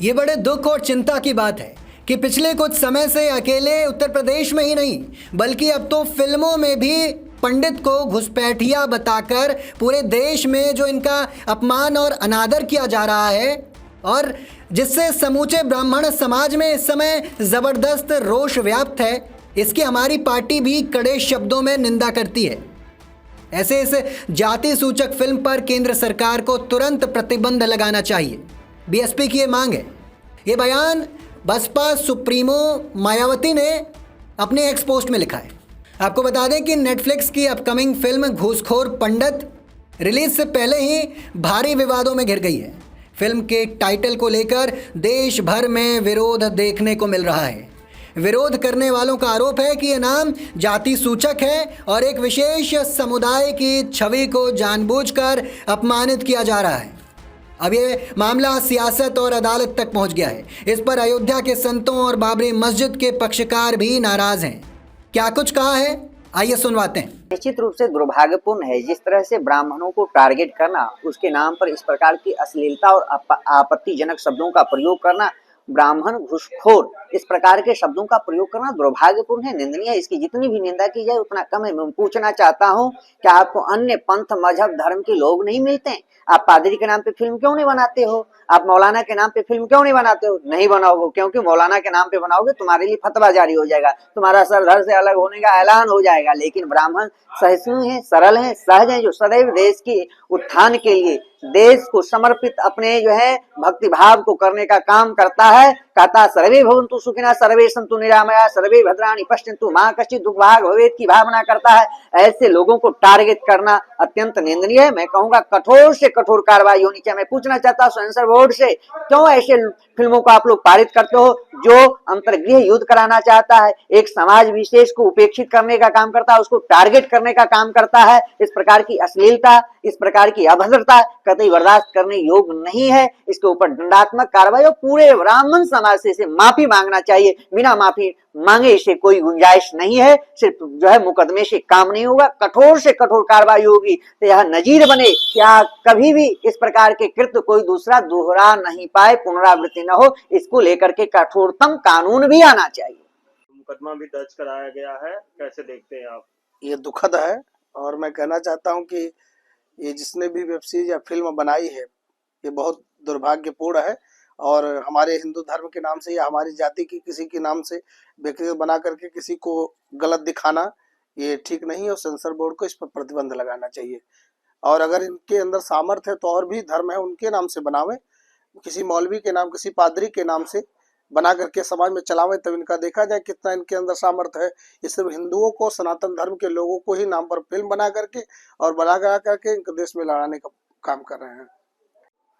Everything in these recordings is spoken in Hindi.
ये बड़े दुख और चिंता की बात है कि पिछले कुछ समय से अकेले उत्तर प्रदेश में ही नहीं बल्कि अब तो फिल्मों में भी पंडित को घुसपैठिया बताकर पूरे देश में जो इनका अपमान और अनादर किया जा रहा है और जिससे समूचे ब्राह्मण समाज में इस समय ज़बरदस्त रोष व्याप्त है, इसकी हमारी पार्टी भी कड़े शब्दों में निंदा करती है। ऐसे इस जाति सूचक फिल्म पर केंद्र सरकार को तुरंत प्रतिबंध लगाना चाहिए। बीएसपी की ये मांग है। ये बयान बसपा सुप्रीमो मायावती ने अपने एक्स पोस्ट में लिखा है। आपको बता दें कि नेटफ्लिक्स की अपकमिंग फिल्म घूसखोर पंडित रिलीज से पहले ही भारी विवादों में घिर गई है। फिल्म के टाइटल को लेकर देश भर में विरोध देखने को मिल रहा है। विरोध करने वालों का आरोप है कि यह नाम जाति सूचक है और एक विशेष समुदाय की छवि को जानबूझकर अपमानित किया जा रहा है। अब ये मामला सियासत और अदालत तक पहुंच गया है। इस पर अयोध्या के संतों और बाबरी मस्जिद के पक्षकार भी नाराज हैं। क्या कुछ कहा है, आइए सुनवाते हैं। निश्चित रूप से दुर्भाग्यपूर्ण है जिस तरह से ब्राह्मणों को टारगेट करना, उसके नाम पर इस प्रकार की अश्लीलता और आपत्तिजनक शब्दों का प्रयोग करना, ब्राह्मण घूसखोर इस प्रकार के शब्दों का प्रयोग करना दुर्भाग्यपूर्ण है, निंदनीय है। इसकी जितनी भी निंदा की जाए उतना कम है। मैं पूछना चाहता हूँ, क्या आपको अन्य पंथ मजहब धर्म के लोग नहीं मिलते हैं? आप पादरी के नाम पे फिल्म क्यों नहीं बनाते हो? आप मौलाना के नाम पे फिल्म क्यों नहीं बनाते हो? नहीं बनाओगे क्योंकि मौलाना के नाम पे बनाओगे तुम्हारे लिए फतवा जारी हो जाएगा, तुम्हारा सर धड़ से अलग होने का ऐलान हो जाएगा। लेकिन ब्राह्मण सहिष्णु हैं, सरल हैं, सहज हैं, जो सदैव देश के उत्थान के लिए, देश को समर्पित अपने जो है भक्ति भाव को करने का काम करता है। कहता सर्वे भवन्तु सुखिनः, सर्वे सन्तु निरामया, सर्वे भद्राणि पश्यन्तु मा कश्चित् दुर्भाग् भवेत् की भावना करता है। ऐसे लोगों को टारगेट करना अत्यंत निंदनीय है। मैं कहूंगा कठोर से कठोर कार्रवाई होनी चाहिए। मैं पूछना चाहता हूँ सेंसर बोर्ड से, क्यों ऐसे फिल्मों को आप लोग पारित करते हो जो अंतर्गृह युद्ध कराना चाहता है, एक समाज विशेष को उपेक्षित करने का काम करता है, उसको टारगेट करने का काम करता है? इस प्रकार की अश्लीलता, इस प्रकार की अभद्रता कतई बर्दाश्त करने योग्य नहीं है। इसके ऊपर दंडात्मक कार्रवाई और पूरे ब्राह्मण समाज से इसे माफी मांगना चाहिए। बिना माफी मांगे इसे कोई गुंजाइश नहीं है। सिर्फ जो है मुकदमे से काम नहीं होगा, कठोर से कठोर कार्रवाई होगी तो यह नजीर बने, क्या कभी भी इस प्रकार के कृत्य कोई दूसरा दोहरा नहीं पाए, पुनरावृत्ति न हो। इसको लेकर के कठोरतम कानून भी आना चाहिए। मुकदमा भी दर्ज कराया गया है, कैसे देखते हैं आप? ये दुखद है और मैं कहना चाहता हूं कि ये जिसने भी वेब सीरीज या फिल्म बनाई है ये बहुत दुर्भाग्यपूर्ण है और हमारे हिंदू धर्म के नाम से या हमारी जाति की किसी के नाम से व्यक्तिगत बना करके किसी को गलत दिखाना ये ठीक नहीं है और सेंसर बोर्ड को इस पर प्रतिबंध लगाना चाहिए। और अगर इनके अंदर सामर्थ्य है तो और भी धर्म है उनके नाम से बनावे, किसी मौलवी के नाम, किसी पादरी के नाम से बना करके समाज में चलावे, तब इनका देखा जाए कितना इनके अंदर सामर्थ्य है। ये सिर्फ हिंदुओं को, सनातन धर्म के लोगों को ही नाम पर फिल्म बना करके और बना करके इनको देश में लड़ाने का काम कर रहे हैं।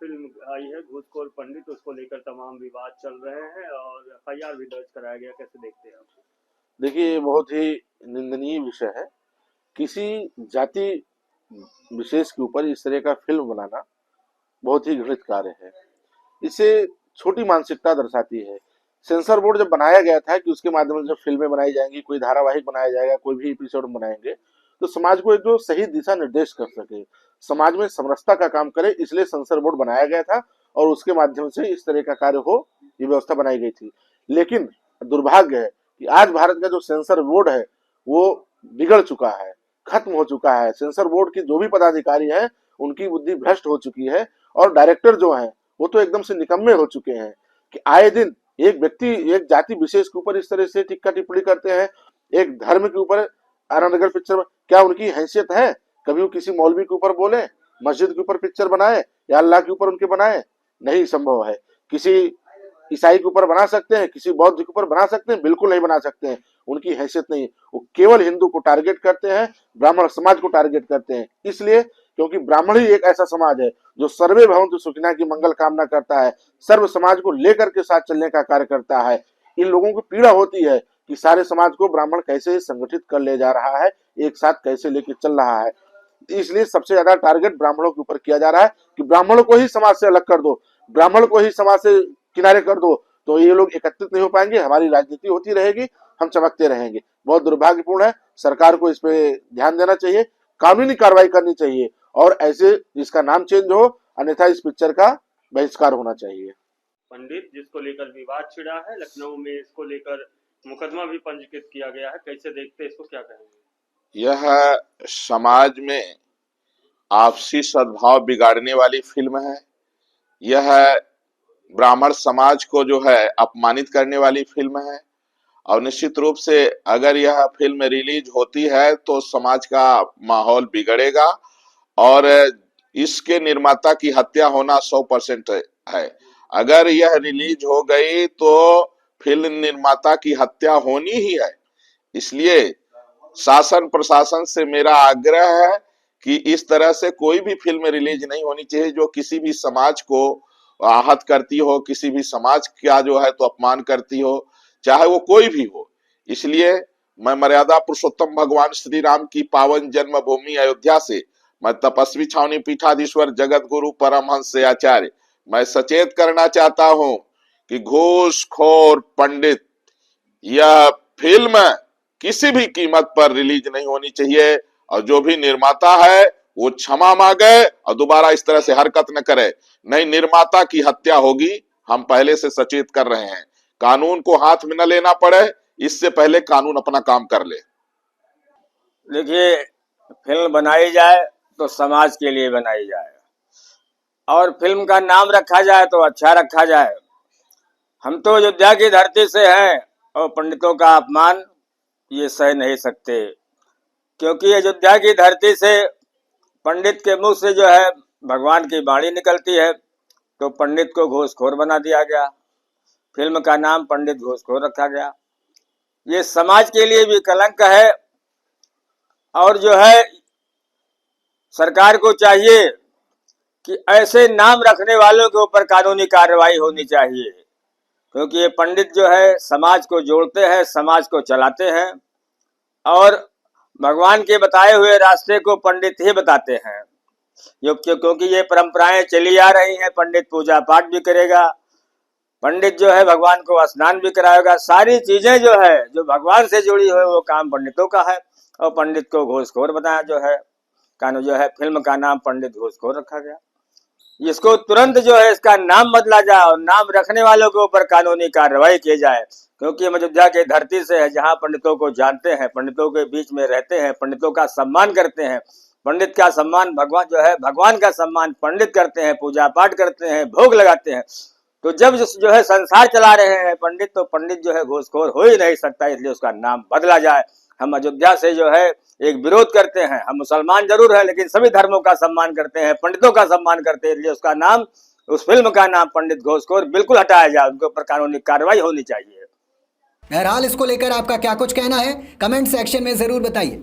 फिल्म आई है घूसखोर पंडित, उसको लेकर तमाम विवाद चल रहे हैं और एफआईआर भी दर्ज कराया गया, कैसे देखते हैं आप? देखिए, बहुत ही निंदनीय विषय है। किसी जाति विशेष के ऊपर इस तरह का फिल्म बनाना बहुत ही घृणित कार्य है। इसे छोटी मानसिकता दर्शाती है। सेंसर बोर्ड जब बनाया गया था कि उसके माध्यम से जब फिल्में बनाई जाएंगी, कोई धारावाहिक बनाया जाएगा, कोई भी एपिसोड बनाएंगे तो समाज को एक जो सही दिशा निर्देश कर सके, समाज में समरसता का काम करे, इसलिए सेंसर बोर्ड बनाया गया था और उसके माध्यम से इस तरह का कार्य हो, ये व्यवस्था बनाई गई थी। लेकिन दुर्भाग्य है कि आज भारत का जो सेंसर बोर्ड है वो बिगड़ चुका है, खत्म हो चुका है। सेंसर बोर्ड की जो भी पदाधिकारी है उनकी बुद्धि भ्रष्ट हो चुकी है और डायरेक्टर जो है वो तो एकदम से निकम्मे हो चुके हैं कि आए दिन एक व्यक्ति, एक जाति विशेष के ऊपर इस तरह से टिक्का टिप्पणी करते हैं, एक धर्म के ऊपर। आनंदगढ़ पिक्चर में क्या उनकी हैसियत है? कभी वो किसी मौलवी के ऊपर बोले, मस्जिद के ऊपर पिक्चर बनाए या अल्लाह के ऊपर उनके बनाए? नहीं संभव है। किसी ईसाई के ऊपर बना सकते हैं, किसी बौद्ध के ऊपर बना सकते हैं? बिल्कुल नहीं बना सकते हैं, उनकी हैसियत नहीं है। वो केवल हिंदू को टारगेट करते हैं, ब्राह्मण समाज को टारगेट करते हैं। इसलिए क्योंकि ब्राह्मण ही एक ऐसा समाज है जो सर्वे भवन्तु सुखिनः की मंगल कामना करता है, सर्व समाज को लेकर के साथ चलने का कार्य करता है। इन लोगों को पीड़ा होती है कि सारे समाज को ब्राह्मण कैसे संगठित कर ले जा रहा है, एक साथ कैसे लेके चल रहा है। इसलिए सबसे ज्यादा टारगेट ब्राह्मणों के ऊपर किया जा रहा है कि ब्राह्मणों को ही समाज से अलग कर दो, ब्राह्मण को ही समाज से किनारे कर दो, तो ये लोग एकत्रित नहीं हो पाएंगे, हमारी राजनीति होती रहेगी, हम चमकते रहेंगे। बहुत दुर्भाग्यपूर्ण है। सरकार को इस पे ध्यान देना चाहिए, कानूनी कार्रवाई करनी चाहिए और ऐसे इसका नाम चेंज हो, अन्यथा इस पिक्चर का बहिष्कार होना चाहिए। पंडित, जिसको लेकर विवाद छिड़ा है। लखनऊ में इसको लेकर मुकदमा भी पंजीकृत किया गया है। कैसे देखते हैं इसको, क्या कहेंगे? यह समाज में आपसी सद्भाव बिगाड़ने वाली फिल्म है। यह ब्राह्मण समाज को जो है अपमानित करने वाली फिल्म है और निश्चित रूप से अगर यह फिल्म रिलीज होती है तो समाज का माहौल बिगड़ेगा और इसके निर्माता की हत्या होना 100% है। अगर यह रिलीज हो गई तो फिल्म निर्माता की हत्या होनी ही है। इसलिए शासन प्रशासन से मेरा आग्रह है कि इस तरह से कोई भी फिल्म रिलीज नहीं होनी चाहिए जो किसी भी समाज को आहत करती हो, किसी भी समाज का जो है तो अपमान करती हो, चाहे वो कोई भी हो। इसलिए मैं मर्यादा पुरुषोत्तम भगवान श्री राम की पावन जन्मभूमि अयोध्या से मैं तपस्वी छावनी पीठाधीश्वर जगत गुरु परमहंस से आचार्य मैं सचेत करना चाहता हूं कि घूसखोर पंडित यह फिल्म किसी भी कीमत पर रिलीज नहीं होनी चाहिए और जो भी निर्माता है वो क्षमा मांगे और दोबारा इस तरह से हरकत न करे, नहीं निर्माता की हत्या होगी। हम पहले से सचेत कर रहे हैं, कानून को हाथ में न लेना पड़े, इससे पहले कानून अपना काम कर ले। देखिए, फिल्म बनाई जाए तो समाज के लिए बनाई जाए और फिल्म का नाम रखा जाए तो अच्छा रखा जाए। हम तो अयोध्या की धरती से हैं और पंडितों का अपमान ये सह नहीं सकते, क्योंकि अयोध्या की धरती से पंडित के मुंह से जो है भगवान की वाणी निकलती है, तो पंडित को घूसखोर बना दिया गया। फिल्म का नाम पंडित घूसखोर रखा गया। ये समाज के लिए भी कलंक है और जो है सरकार को चाहिए कि ऐसे नाम रखने वालों के ऊपर कानूनी कार्रवाई होनी चाहिए, क्योंकि ये पंडित जो है समाज को जोड़ते हैं, समाज को चलाते हैं और भगवान के बताए हुए रास्ते को पंडित ही बताते हैं। क्योंकि ये परंपराएं चली आ रही हैं। पंडित पूजा पाठ भी करेगा, पंडित जो है भगवान को स्नान भी कराएगा। सारी चीजें जो है जो भगवान से जुड़ी हुई वो काम पंडितों का है और पंडित को घूसखोर बनाया जो है कानून जो है फिल्म का नाम पंडित घूसखोर रखा गया। इसको तुरंत जो है इसका नाम बदला जाए और नाम रखने वालों के ऊपर कानूनी कार्रवाई की जाए, क्योंकि हम अयोध्या की धरती से है जहाँ पंडितों को जानते हैं, पंडितों के बीच में रहते हैं, पंडितों का सम्मान करते हैं। पंडित का सम्मान भगवान जो है भगवान का सम्मान पंडित करते हैं, पूजा पाठ करते हैं, भोग लगाते हैं। तो जब जो है संसार चला रहे हैं पंडित, तो पंडित जो है घूसखोर हो ही नहीं सकता, इसलिए उसका नाम बदला जाए। हम अयोध्या से जो है एक विरोध करते हैं। हम मुसलमान जरूर है लेकिन सभी धर्मों का सम्मान करते हैं, पंडितों का सम्मान करते हैं, इसलिए उसका नाम, उस फिल्म का नाम पंडित घूसखोर बिल्कुल हटाया जाए, उनके ऊपर कानूनी कार्रवाई होनी चाहिए। बहरहाल इसको लेकर आपका क्या कुछ कहना है, कमेंट सेक्शन में जरूर बताइए।